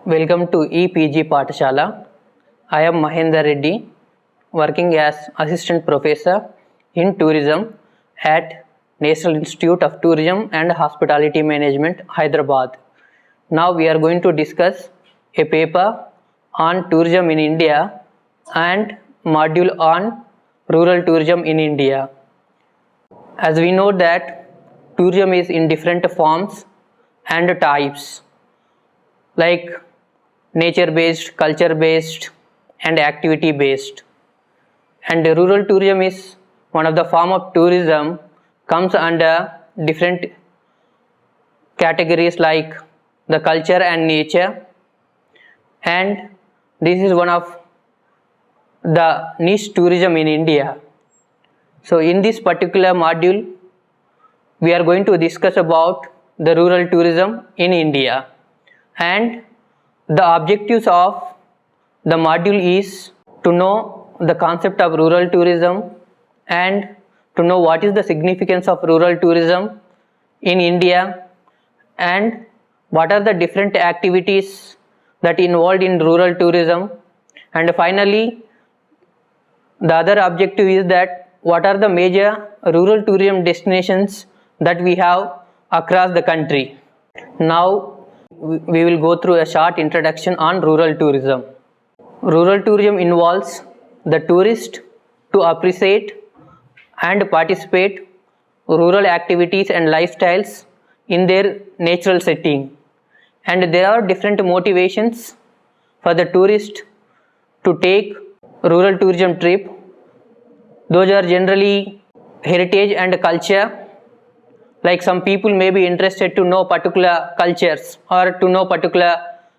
Welcome to EPG Pathshala. I am Mahendra Reddy, working as Assistant Professor in Tourism at National Institute of Tourism and Hospitality Management, Hyderabad. Now we are going to discuss a paper on tourism in India and module on rural tourism in India. As we know that tourism is in different forms and types like nature based, culture based and activity based. And rural tourism is one of the form of tourism, comes under different categories like the culture and nature, and this is one of the niche tourism in India. So in this particular module we are going to discuss about the rural tourism in India, and the objectives of the module is to know the concept of rural tourism and to know what is the significance of rural tourism in India and what are the different activities that involved in rural tourism, and finally the other objective is that what are the major rural tourism destinations that we have across the country. Now we will go through a short introduction on rural tourism. Rural tourism involves the tourist to appreciate and participate rural activities and lifestyles in their natural setting, and there are different motivations for the tourist to take rural tourism trip. Those are generally heritage and culture, like some people may be interested to know particular cultures or to know particular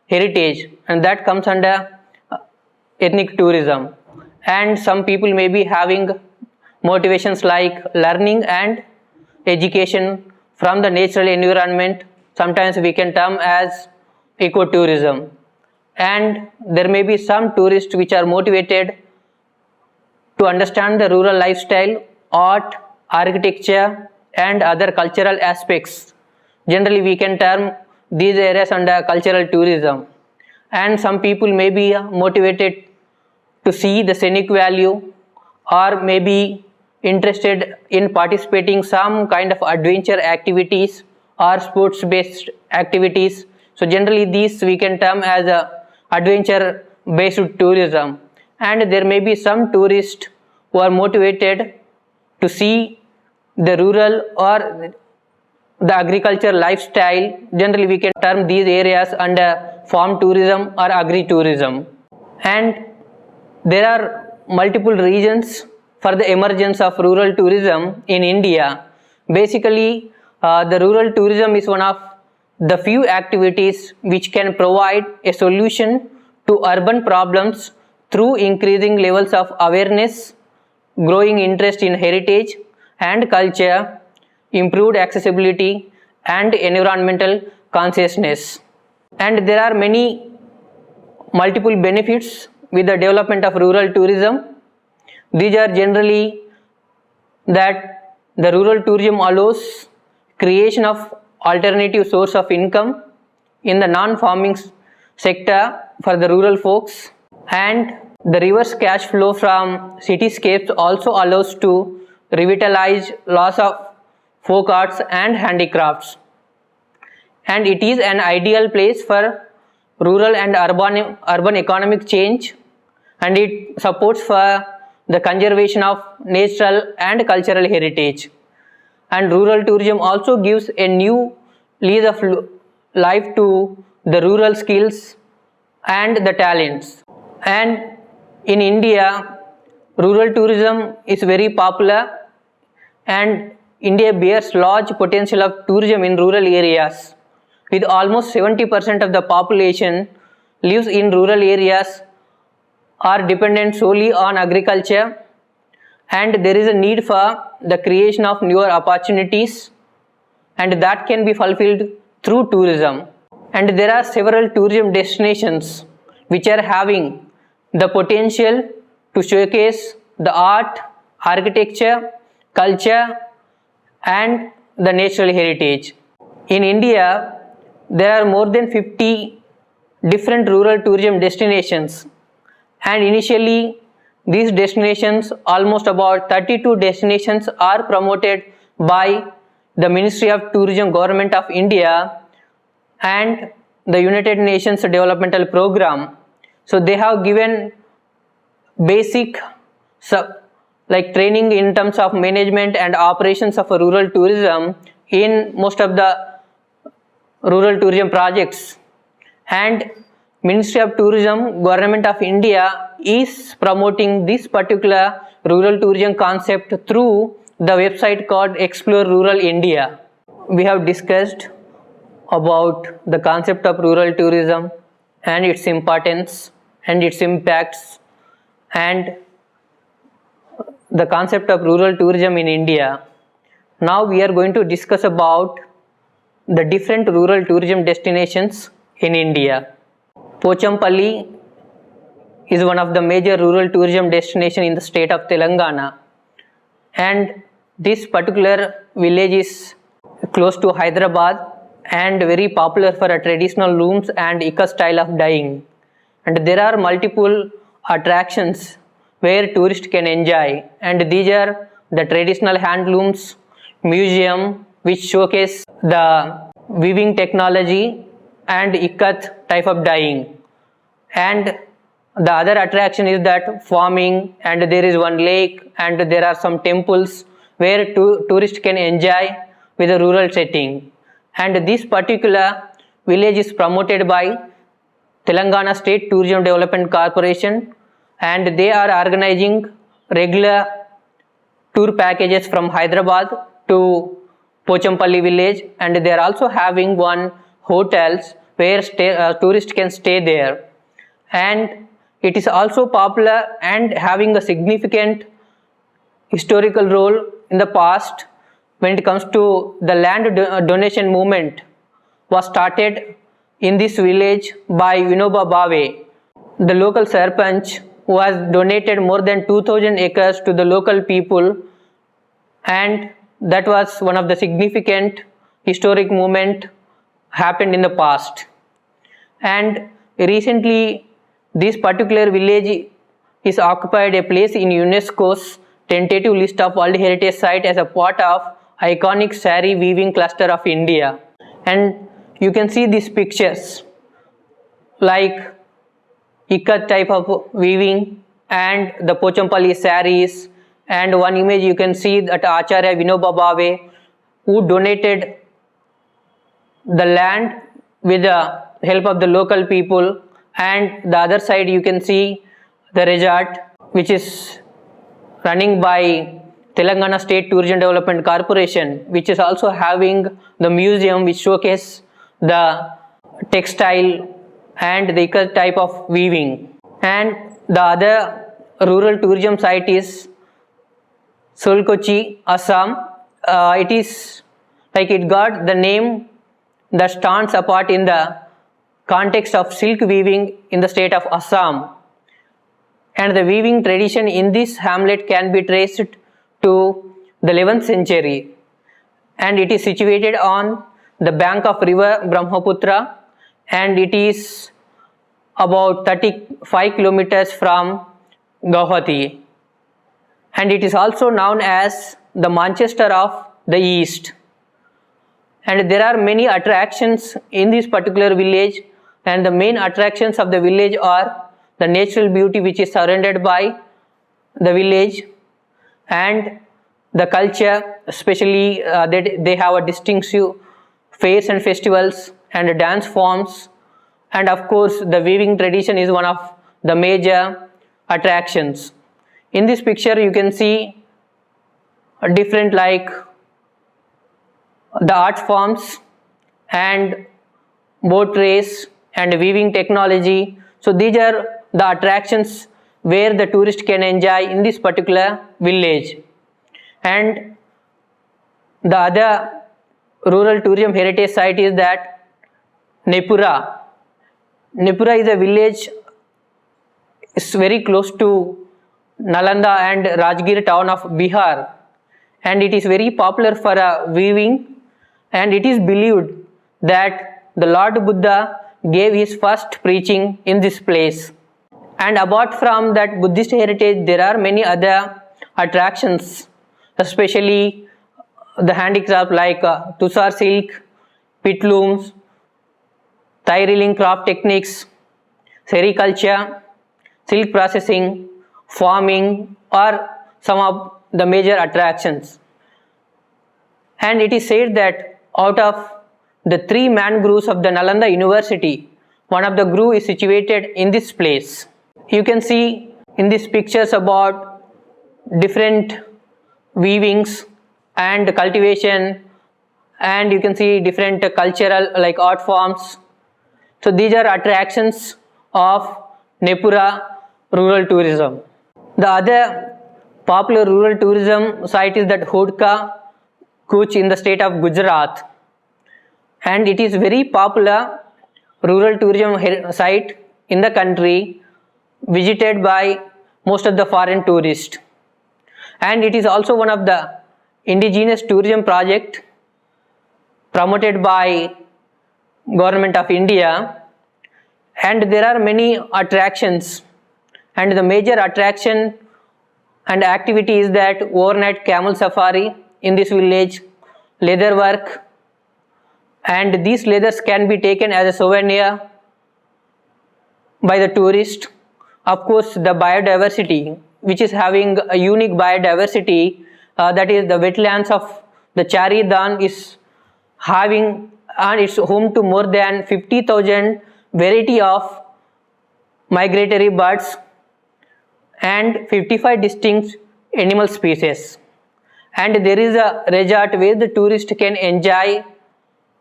heritage, and that comes under ethnic tourism. And some people may be having motivations like learning and education from the natural environment, sometimes we can term as ecotourism. And there may be some tourists which are motivated to understand the rural lifestyle, art, architecture and other cultural aspects. Generally we can term these areas under cultural tourism. And some people may be motivated to see the scenic value or may be interested in participating some kind of adventure activities or sports based activities. So generally these we can term as a adventure based tourism. And there may be some tourists who are motivated to see the rural or the agriculture lifestyle. Generally we can term these areas under farm tourism or agri-tourism. And there are multiple reasons for the emergence of rural tourism in India. Basically the rural tourism is one of the few activities which can provide a solution to urban problems through increasing levels of awareness, growing interest in heritage and culture, improved accessibility and environmental consciousness. And there are many multiple benefits with the development of rural tourism. These are generally that the rural tourism allows creation of alternative source of income in the non-farming sector for the rural folks, and the reverse cash flow from cityscapes also allows to revitalize loss of folk arts and handicrafts, and it is an ideal place for rural and urban economic change, and it supports for the conservation of natural and cultural heritage. And rural tourism also gives a new lease of life to the rural skills and the talents. And in India rural tourism is very popular, and India bears large potential of tourism in rural areas, with almost 70% of the population lives in rural areas are dependent solely on agriculture, and there is a need for the creation of newer opportunities, and that can be fulfilled through tourism. And there are several tourism destinations which are having the potential to showcase the art, architecture, culture and the natural heritage. In India there are more than 50 different rural tourism destinations, and initially these destinations, almost about 32 destinations, are promoted by the Ministry of Tourism, Government of India, and the United Nations Developmental Program. So they have given basic like training in terms of management and operations of rural tourism in most of the rural tourism projects, and Ministry of Tourism, Government of India is promoting this particular rural tourism concept through the website called Explore Rural India. We have discussed about the concept of rural tourism and its importance and its impacts, and the concept of rural tourism in India. Now we are going to discuss about the different rural tourism destinations in India. Pochampally is one of the major rural tourism destination in the state of Telangana, and this particular village is close to Hyderabad and very popular for a traditional looms and ikat style of dyeing, and there are multiple attractions where tourists can enjoy, and these are the traditional handlooms museum which showcase the weaving technology and ikat type of dyeing, and the other attraction is that farming, and there is one lake, and there are some temples where tourists can enjoy with a rural setting, and this particular village is promoted by Telangana State Tourism Development Corporation, and they are organizing regular tour packages from Hyderabad to Pochampally village, and they are also having one hotels where tourists can stay there, and it is also popular and having a significant historical role in the past when it comes to the land donation movement was started in this village by Vinoba Bhave, the local Sarpanch, who has donated more than 2000 acres to the local people, and that was one of the significant historic movement happened in the past. And recently this particular village is occupied a place in UNESCO's tentative list of World Heritage Site as a part of iconic saree weaving cluster of India. And you can see these pictures like ikat type of weaving and the Pochampally sarees, and one image you can see that Acharya Vinoba Bhave, who donated the land with the help of the local people, and the other side you can see the resort which is running by Telangana State Tourism Development Corporation, which is also having the museum which showcase the textile and the ikat type of weaving. And the other rural tourism site is Solkochi, Assam. It is like it got the name that stands apart in the context of silk weaving in the state of Assam, and the weaving tradition in this hamlet can be traced to the 11th century, and it is situated on the bank of river Brahmaputra, and it is about 35 kilometers from Guwahati, and it is also known as the Manchester of the East. And there are many attractions in this particular village, and the main attractions of the village are the natural beauty which is surrounded by the village, and the culture, especially they have a distinctive fairs and festivals and dance forms, and of course the weaving tradition is one of the major attractions. In this picture you can see a different like the art forms and boat race and weaving technology. So these are the attractions where the tourist can enjoy in this particular village. And the other rural tourism heritage site is that Nepura. Nepura is a village, it's very close to Nalanda and Rajgir town of Bihar, and it is very popular for weaving, and it is believed that the Lord Buddha gave his first preaching in this place. And apart from that Buddhist heritage, there are many other attractions, especially the handicraft like Tusar silk, pitlooms, Thai reeling craft techniques, sericulture, silk processing, farming are some of the major attractions. And it is said that out of the 3 mangroves of the Nalanda University, one of the grove is situated in this place. You can see in these pictures about different weavings and cultivation, and you can see different cultural like art forms. So these are attractions of Nepura rural tourism. The other popular rural tourism site is that Hodka Kuch in the state of Gujarat, and it is very popular rural tourism site in the country, visited by most of the foreign tourists. And it is also one of the indigenous tourism project promoted by Government of India, and there are many attractions, and the major attraction and activity is that overnight camel safari in this village, leather work, and these leathers can be taken as a souvenir by the tourist. Of course, the biodiversity, which is having a unique biodiversity, that is the wetlands of the Charidan is having, and it's home to more than 50,000 variety of migratory birds and 55 distinct animal species. And there is a resort where the tourist can enjoy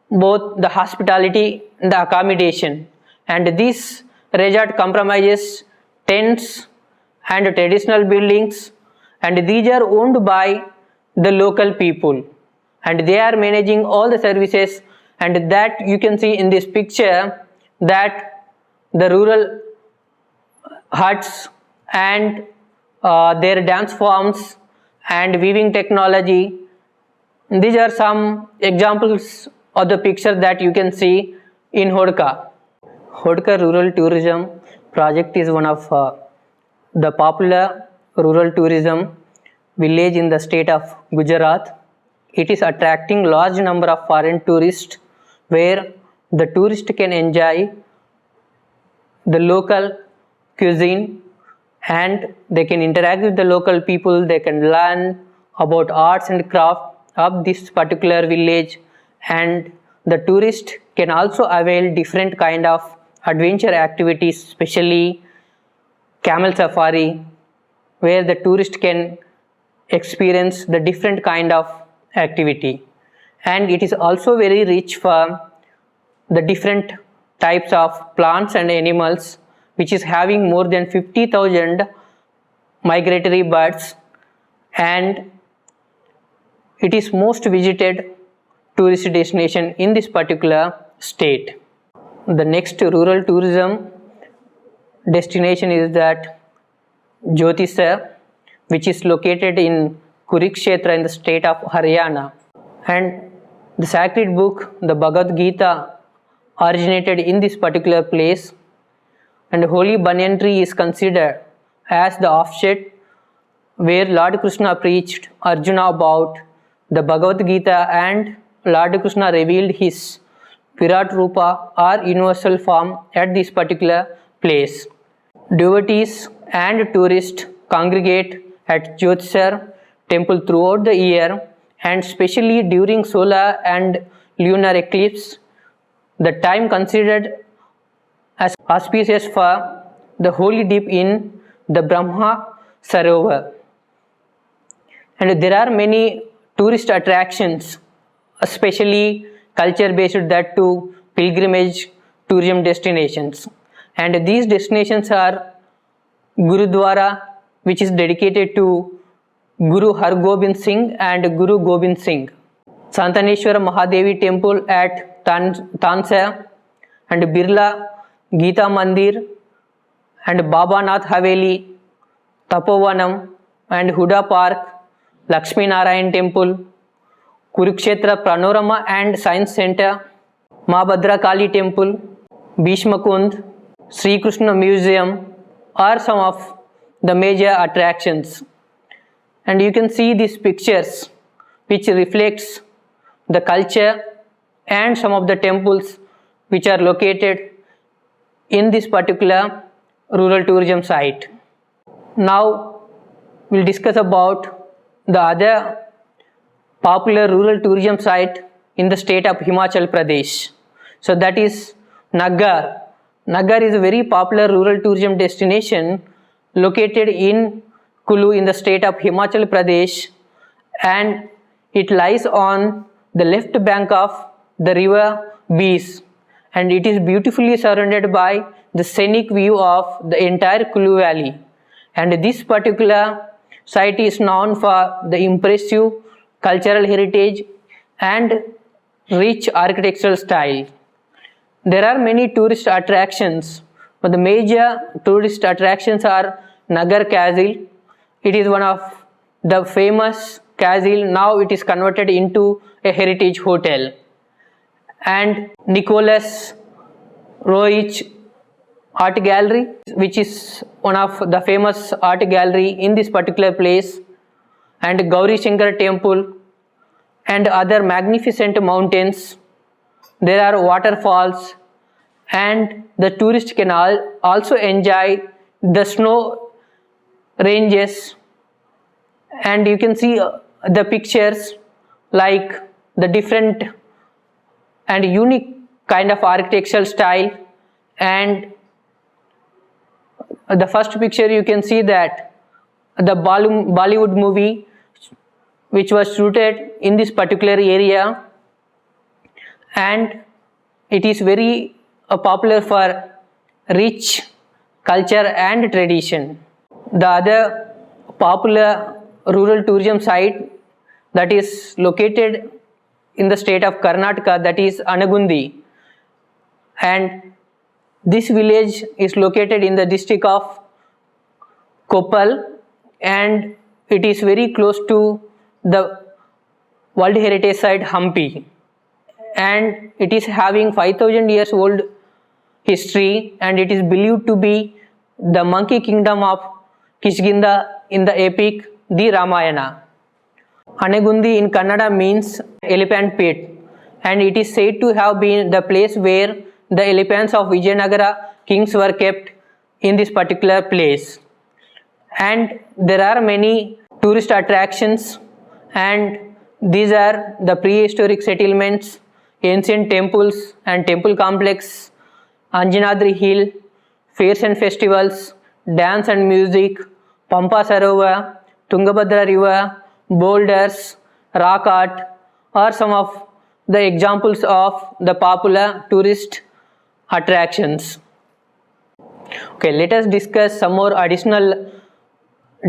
both the hospitality and the accommodation, and this resort comprises tents and traditional buildings, and these are owned by the local people, and they are managing all the services. And that you can see in this picture that the rural huts and their dance forms and weaving technology, these are some examples of the picture that you can see in Hodka. Hodka Rural Tourism Project is one of the popular rural tourism village in the state of Gujarat. It is attracting large number of foreign tourists, where the tourist can enjoy the local cuisine and they can interact with the local people. They can learn about arts and craft of this particular village, and the tourist can also avail different kind of adventure activities, especially camel safari, where the tourist can experience the different kind of activity. And it is also very rich for the different types of plants and animals, which is having more than 50,000 migratory birds, and it is most visited tourist destination in this particular state. The next rural tourism destination is that Jyotisar, which is located in Kurukshetra in the state of Haryana, and the sacred book, the Bhagavad Gita, originated in this particular place, and holy banyan tree is considered as the offset where Lord Krishna preached Arjuna about the Bhagavad Gita, and Lord Krishna revealed his Virat Rupa or universal form at this particular place. Devotees and tourists congregate at Jyotisar temple throughout the year, and especially during solar and lunar eclipse, the time considered as auspicious for the holy dip in the Brahma Sarovar. And there are many tourist attractions, especially culture based, that to pilgrimage tourism destinations. And these destinations are Gurudwara, which is dedicated to Guru Har Gobind Singh and Guru Gobind Singh, Santaneshwara Mahadevi Temple at Tansar, and Birla Gita Mandir, and Babanath Haveli, Tapovanam, and Huda Park, Lakshmi Narayan Temple, Kurukshetra Panorama and Science Center, Maa Bhadra Kali Temple, Bhishma Kund, Sri Krishna Museum are some of the major attractions. And you can see these pictures which reflects the culture and some of the temples which are located in this particular rural tourism site. Now we'll discuss about the other popular rural tourism site in the state of Himachal Pradesh. So that is Naggar. Naggar is a very popular rural tourism destination located in Kulu in the state of Himachal Pradesh, and it lies on the left bank of the river Beas, and it is beautifully surrounded by the scenic view of the entire Kulu valley. And this particular site is known for the impressive cultural heritage and rich architectural style. There are many tourist attractions, but the major tourist attractions are Nagar Castle. It is one of the famous castle. Now it is converted into a heritage hotel. And Nicholas Roerich Art Gallery, which is one of the famous art gallery in this particular place, and Gauri Shankar Temple and other magnificent mountains. There are waterfalls, and the tourist can also enjoy the snow ranges, and you can see the pictures like the different and unique kind of architectural style. And the first picture you can see that the Bollywood movie which was shooted in this particular area, and it is very popular for rich culture and tradition. The other popular rural tourism site that is located in the state of Karnataka, that is Anagundi, and this village is located in the district of Koppal, and it is very close to the World Heritage Site Hampi, and it is having 5000 years old history, and it is believed to be the monkey kingdom of Kishkinda in the epic The Ramayana. Anagundi in Kannada means elephant pit, and it is said to have been the place where the elephants of Vijayanagara kings were kept in this particular place. And there are many tourist attractions, and these are the prehistoric settlements, ancient temples and temple complex, Anjanadri Hill, fairs and festivals, dance and music, Pampa Sarovar, Tungabhadra River, boulders, rock art are some of the examples of the popular tourist attractions. Okay, let us discuss some more additional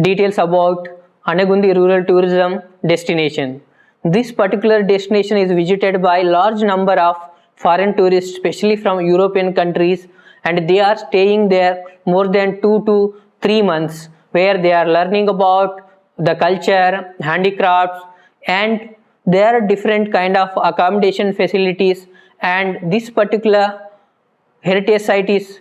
details about Anagundi rural tourism destination. This particular destination is visited by large number of foreign tourists, especially from European countries, and they are staying there more than 2 to 3 months, where they are learning about the culture, handicrafts, and there are different kind of accommodation facilities. And this particular heritage site is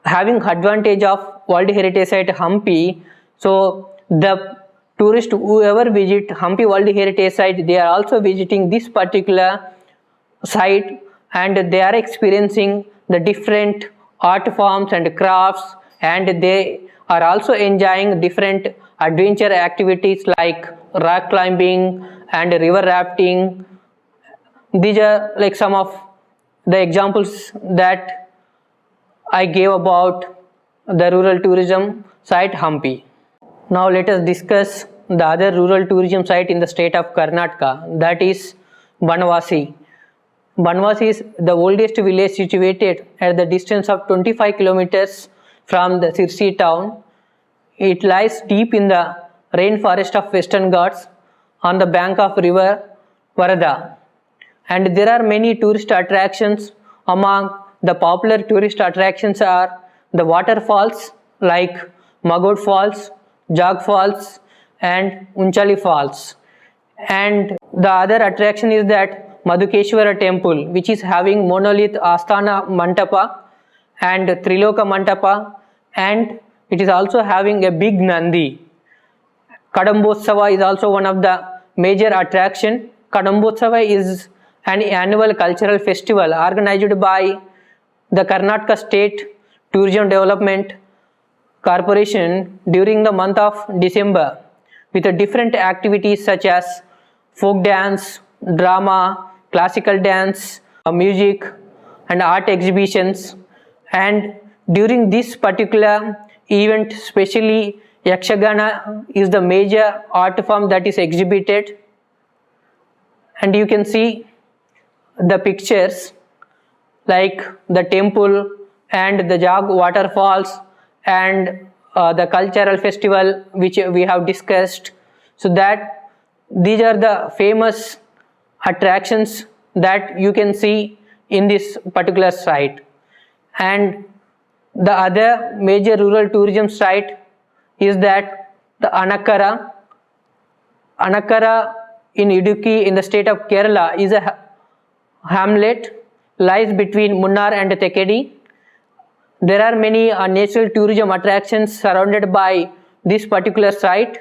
having advantage of World Heritage Site Hampi. So the tourist whoever visit Hampi World Heritage Site, they are also visiting this particular site, and they are experiencing the different art forms and crafts, and they are also enjoying different adventure activities like rock climbing and river rafting. These are like some of the examples that I gave about the rural tourism site Hampi. Now let us discuss the other rural tourism site in the state of Karnataka, that is Banvasi. Banvasi is the oldest village situated at the distance of 25 kilometers from the Sirsi town. It lies deep in the rainforest of Western Ghats on the bank of river Varada. And there are many tourist attractions. Among the popular tourist attractions are the waterfalls like Magod Falls, Jog Falls and Unchali Falls. And the other attraction is that Madhukeshwara temple, which is having monolith Asthana Mantapa and Triloka Mantapa, and it is also having a big Nandi. Kadambotsava is also one of the major attraction. Kadambotsava is an annual cultural festival organized by the Karnataka State Tourism Development Corporation during the month of December, with different activities such as folk dance, drama, classical dance, music and art exhibitions. And during this particular event, especially Yakshagana is the major art form that is exhibited, and you can see the pictures like the temple and the Jog waterfalls and the cultural festival which we have discussed. So that these are the famous attractions that you can see in this particular site. And the other major rural tourism site is that the Anakkara. Anakkara in Idukki in the state of Kerala is a hamlet, lies between Munnar and Tekedi. There are many natural tourism attractions surrounded by this particular site.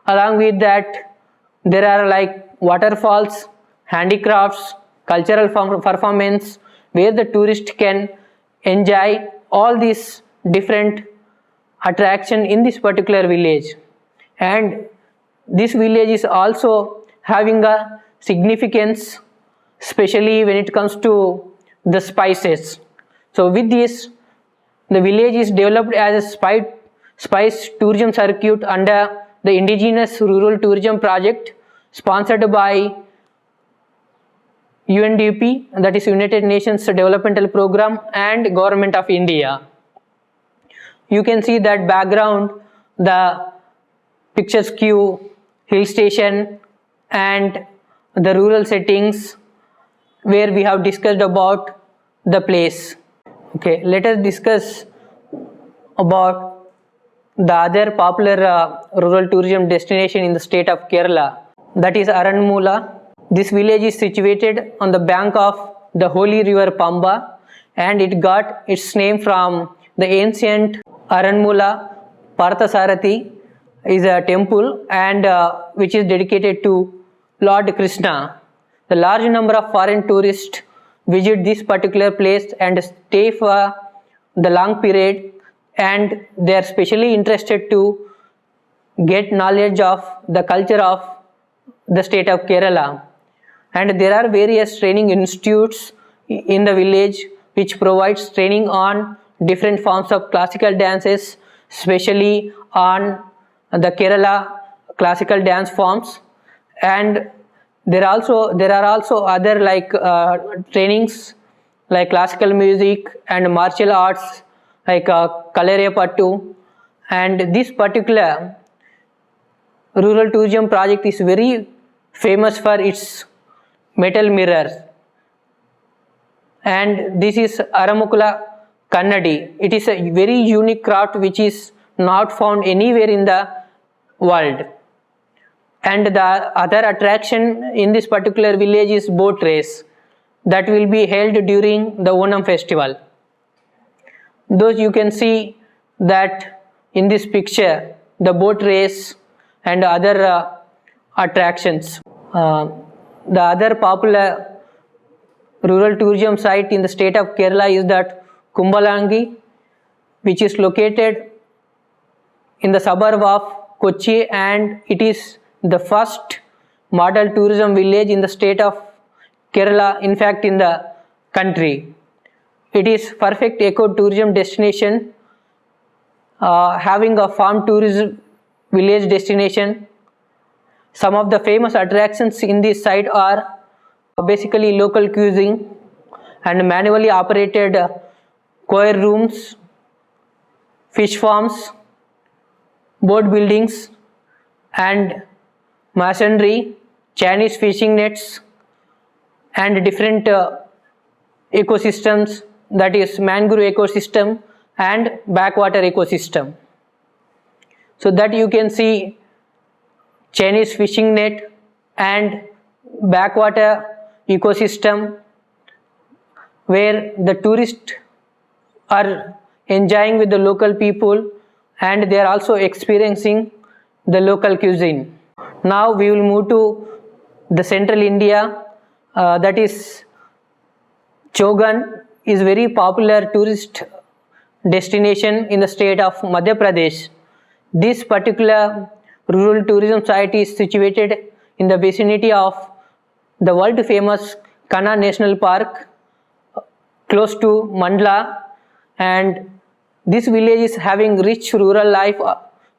Along with that, there are like waterfalls, handicrafts, cultural performance, where the tourist can enjoy all these different attraction in this particular village. And this village is also having a significance, especially when it comes to the spices. So with this, the village is developed as a spice tourism circuit under the Indigenous Rural Tourism Project sponsored by UNDP, that is United Nations Developmental Program, and Government of India. You can see that background, the picturesque hill station and the rural settings where we have discussed about the place. Okay, let us discuss about the other popular rural tourism destination in the state of Kerala, that is Aranmula. This village is situated on the bank of the holy river Pamba, and it got its name from the ancient Aranmula Parthasarathi is a temple, and which is dedicated to Lord Krishna. The large number of foreign tourists visit this particular place and stay for the long period, and they are specially interested to get knowledge of the culture of the state of Kerala. And there are various training institutes in the village which provides training on different forms of classical dances, especially on the Kerala classical dance forms. And there are also other like trainings like classical music and martial arts like Kalaripayattu. And this particular rural tourism project is very famous for its metal mirrors. And this is Aramukula Kannadi. It is a very unique craft which is not found anywhere in the world. And the other attraction in this particular village is boat race that will be held during the Onam festival. Those you can see that in this picture, the boat race and other attractions. The other popular rural tourism site in the state of Kerala is that Kumbalangi, which is located in the suburb of Kochi, and it is the first model tourism village in the state of Kerala, in fact in the country. It is perfect eco-tourism destination, having a farm tourism village destination. Some of the famous attractions in this site are basically local cuisine and manually operated choir rooms, fish farms, boat buildings and masonry, Chinese fishing nets and different ecosystems, that is mangrove ecosystem and backwater ecosystem. So that you can see Chinese fishing net and backwater ecosystem where the tourists are enjoying with the local people and they are also experiencing the local cuisine. Now we will move to the central India, that is Chaugan is very popular tourist destination in the state of Madhya Pradesh. This particular rural tourism site is situated in the vicinity of the world famous Kanha National Park close to Mandla, and this village is having rich rural life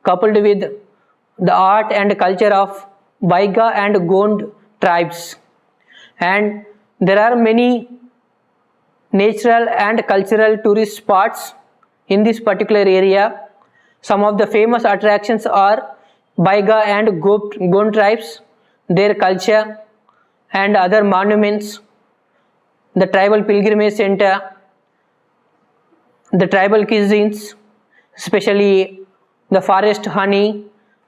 coupled with the art and culture of Baiga and Gond tribes, and there are many natural and cultural tourist spots in this particular area. Some of the famous attractions are Baiga and Gond tribes, their culture and other monuments, the tribal pilgrimage center, the tribal cuisines, especially the forest honey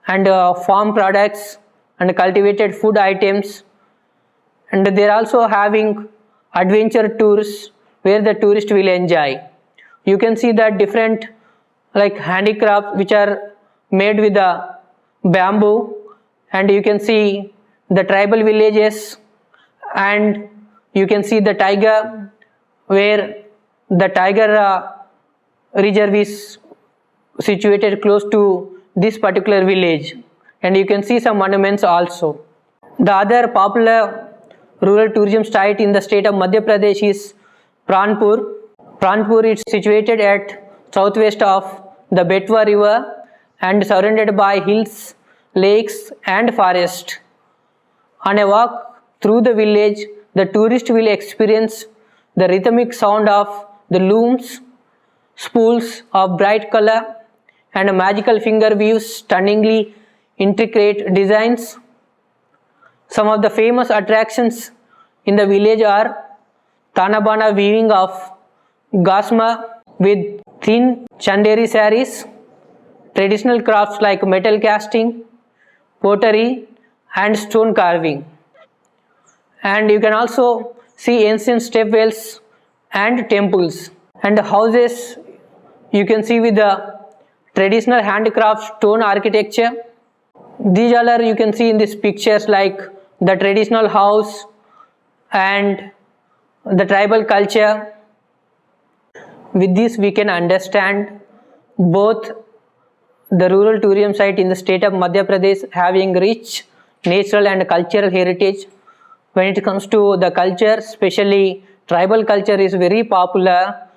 and farm products and cultivated food items, and they are also having adventure tours where the tourist will enjoy. You can see that different like handicrafts which are made with the bamboo, and you can see the tribal villages, and you can see the tiger where the tiger reserve is situated close to this particular village, and you can see some monuments also. The other popular rural tourism site in the state of Madhya Pradesh is Pranpur. Pranpur is situated at southwest of the Betwa river and surrounded by hills, lakes and forest. On a walk through the village, the tourist will experience the rhythmic sound of the looms, spools of bright color and magical finger weaves stunningly intricate designs. Some of the famous attractions in the village are Tanabana weaving of Gasma with thin Chanderi saris, traditional crafts like metal casting, pottery and stone carving. And you can also see ancient stepwells and temples and houses. You can see with the traditional handicraft stone architecture. These all are you can see in these pictures like the traditional house and the tribal culture. With this we can understand both the rural tourism site in the state of Madhya Pradesh having rich natural and cultural heritage. When it comes to the culture, especially tribal culture is very popular.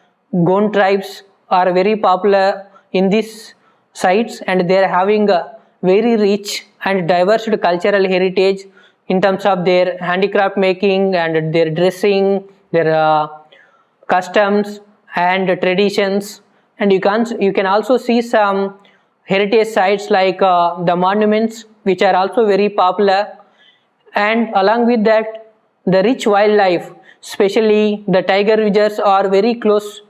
Gond tribes are very popular in these sites and they are having a very rich and diverse cultural heritage in terms of their handicraft making and their dressing, their customs and traditions. And you can also see some heritage sites like the monuments which are also very popular, and along with that the rich wildlife, especially the tiger reserves are very close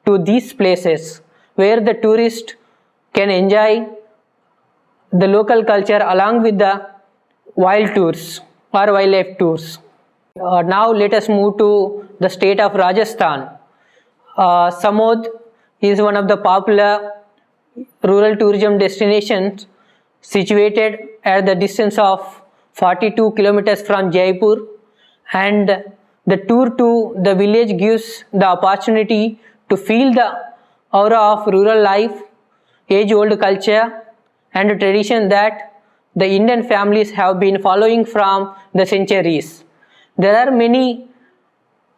to these places where the tourist can enjoy the local culture along with the wild tours or wildlife tours. Now let us move to the state of Rajasthan. Samod is one of the popular rural tourism destinations situated at the distance of 42 kilometers from Jaipur, and the tour to the village gives the opportunity to feel the aura of rural life, age-old culture and tradition that the Indian families have been following from the centuries. There are many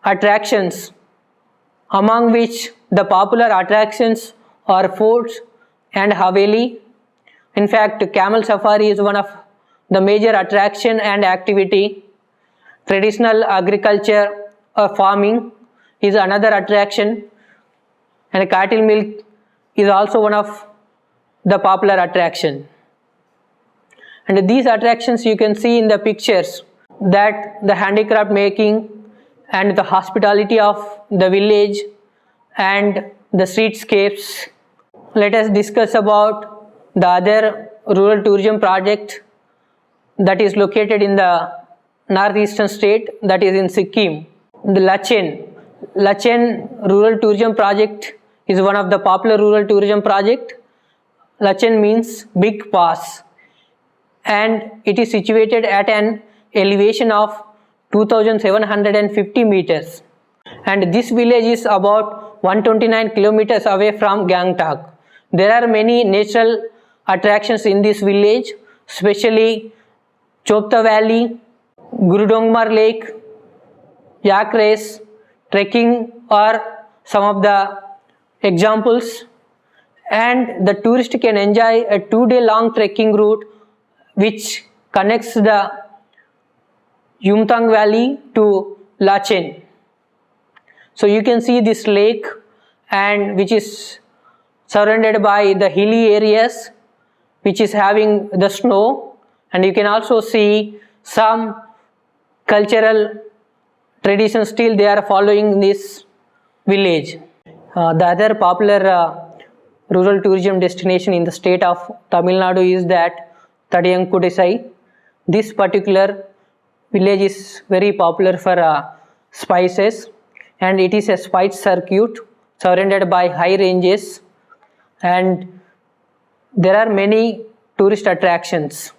attractions, among which the popular attractions are forts and Haveli. In fact, camel safari is one of the major attraction and activity. Traditional agriculture or farming is another attraction, and cattle milk is also one of the popular attraction. And these attractions you can see in the pictures that the handicraft making and the hospitality of the village and the streetscapes. Let us discuss about the other rural tourism project that is located in the northeastern state, that is in Sikkim. The Lachen Rural Tourism Project is one of the popular rural tourism project. Lachen means big pass, and it is situated at an elevation of 2750 meters, and this village is about 129 kilometers away from Gangtok. There are many natural attractions in this village, especially Chopta Valley, Gurudongmar Lake, yak race, trekking are some of the examples, and the tourist can enjoy a 2-day long trekking route which connects the Yumthang Valley to Lachen. So you can see this lake, and which is surrounded by the hilly areas which is having the snow, and you can also see some cultural traditions still they are following in this village. The other popular rural tourism destination in the state of Tamil Nadu is that Thadiyankudisai. This particular village is very popular for spices, and it is a spice circuit surrounded by high ranges, and there are many tourist attractions.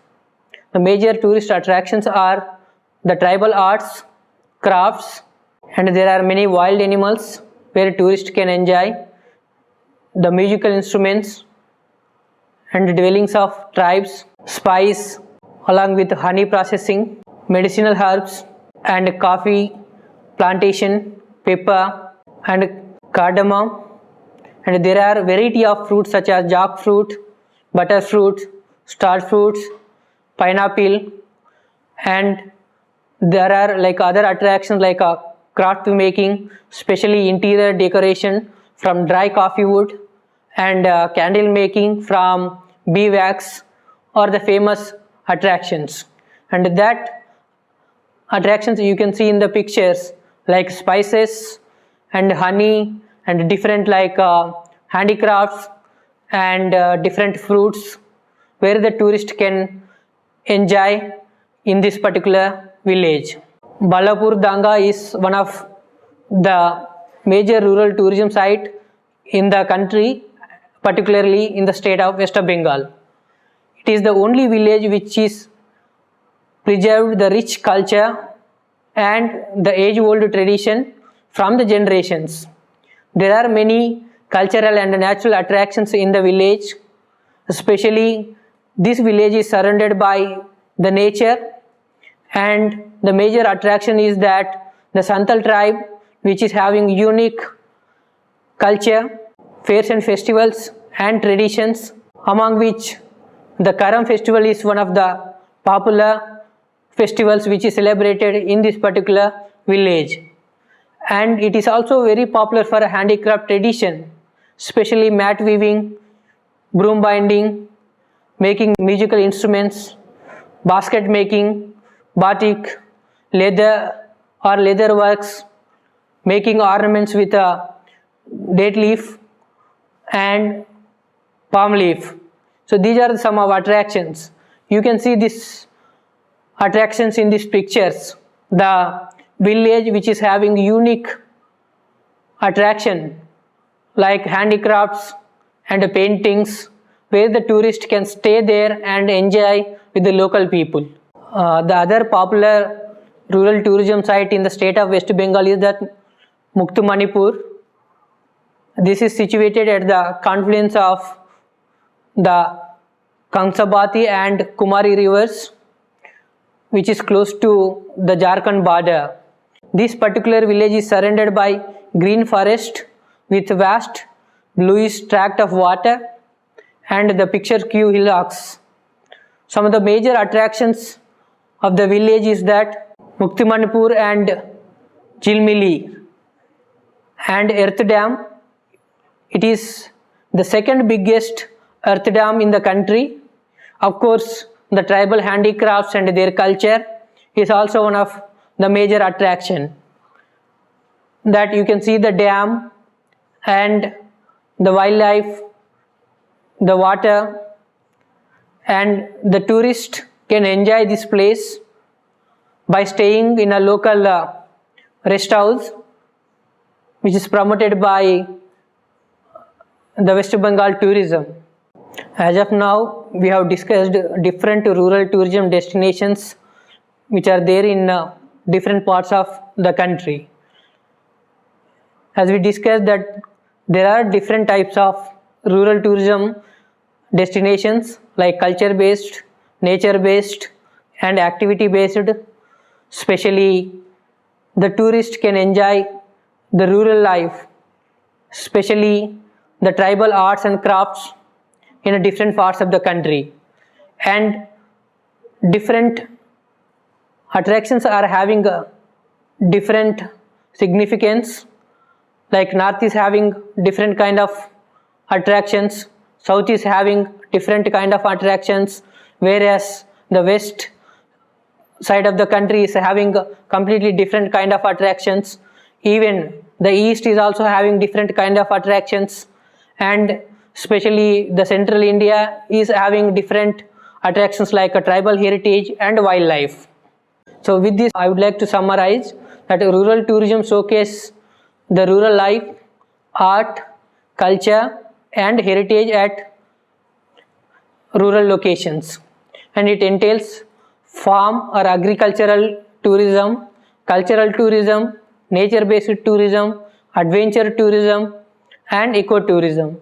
The major tourist attractions are the tribal arts, crafts, and there are many wild animals where tourists can enjoy, the musical instruments and dwellings of tribes, spice along with honey processing, medicinal herbs and coffee plantation, pepper and cardamom, and there are variety of fruits such as jackfruit, butterfruit, star fruits, pineapple, and there are like other attractions like craft making, especially interior decoration from dry coffee wood, and candle making from bee wax are the famous attractions. And that attractions you can see in the pictures like spices and honey and different like handicrafts and different fruits where the tourist can enjoy in this particular village. Balapur Danga is one of the major rural tourism site in the country, particularly in the state of West Bengal. It is the only village which is preserved the rich culture and the age-old tradition from the generations. There are many cultural and natural attractions in the village, especially this village is surrounded by the nature, and the major attraction is that the Santal tribe, which is having unique culture, fairs and festivals and traditions, among which the Karam festival is one of the popular festivals which is celebrated in this particular village. And it is also very popular for a handicraft tradition, especially mat weaving, broom binding, making musical instruments, basket making, batik, leather or leather works, making ornaments with a date leaf and palm leaf. So these are some of attractions. You can see these attractions in these pictures. The village which is having unique attraction like handicrafts and paintings where the tourist can stay there and enjoy with the local people. The other popular rural tourism site in the state of West Bengal is that Muktamanipur. This is situated at the confluence of the Kangsabati and Kumari rivers, which is close to the Jharkhand border. This particular village is surrounded by green forest with vast bluish tract of water and the picturesque hillocks. Some of the major attractions of the village is that Muktamanipur and Jilmili and Earth Dam. It is the second biggest earth dam in the country. Of course, the tribal handicrafts and their culture is also one of the major attraction. That you can see the dam and the wildlife, the water, and the tourist can enjoy this place by staying in a local rest house which is promoted by the West Bengal tourism. As of now, we have discussed different rural tourism destinations which are there in different parts of the country. As we discussed that there are different types of rural tourism destinations like culture based, nature based and activity based. Especially the tourist can enjoy the rural life, especially the tribal arts and crafts in different parts of the country, and different attractions are having a different significance. Like north is having different kind of attractions, south is having different kind of attractions, whereas the west side of the country is having completely different kind of attractions. Even the east is also having different kind of attractions, and especially the central India is having different attractions like a tribal heritage and wildlife. So with this I would like to summarize that rural tourism showcase the rural life, art, culture and heritage at rural locations, and it entails farm or agricultural tourism, cultural tourism, nature based tourism, adventure tourism and ecotourism.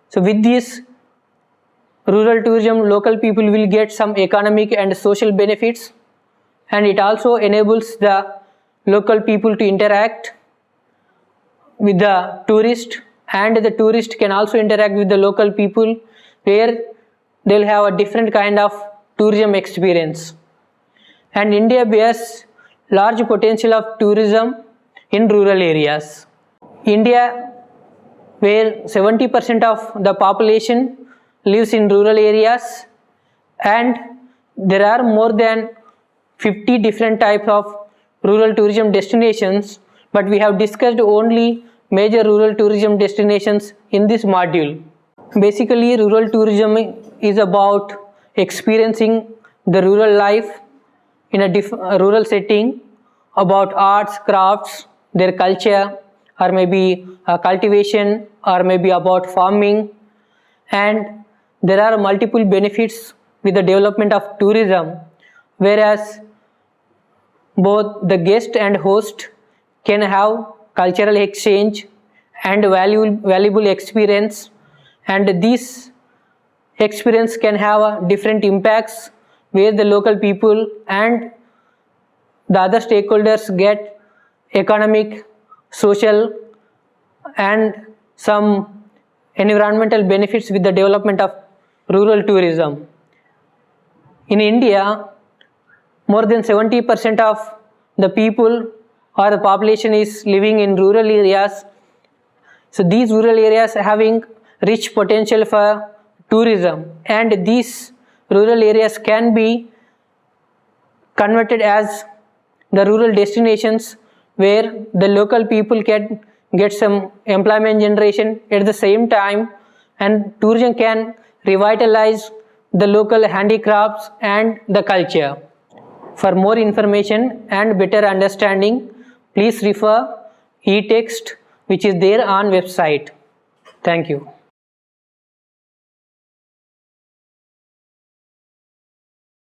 So with this rural tourism, local people will get some economic and social benefits, and it also enables the local people to interact with the tourist, and the tourist can also interact with the local people where they'll have a different kind of tourism experience. And India bears large potential of tourism in rural areas. India, where 70% of the population lives in rural areas, and there are more than 50 different types of rural tourism destinations, but we have discussed only major rural tourism destinations in this module. Basically, rural tourism is about experiencing the rural life in a rural setting, about arts, crafts, their culture, or maybe cultivation, or maybe about farming. And there are multiple benefits with the development of tourism, whereas both the guest and host can have cultural exchange and valuable experience, and this experience can have different impacts where the local people and the other stakeholders get economic, social and some environmental benefits with the development of rural tourism. In India, more than 70% of the people or the population is living in rural areas. So these rural areas are having rich potential for tourism, and these rural areas can be converted as the rural destinations where the local people can get some employment generation at the same time, and tourism can revitalize the local handicrafts and the culture. For more information and better understanding, please refer e-text which is there on website. Thank you.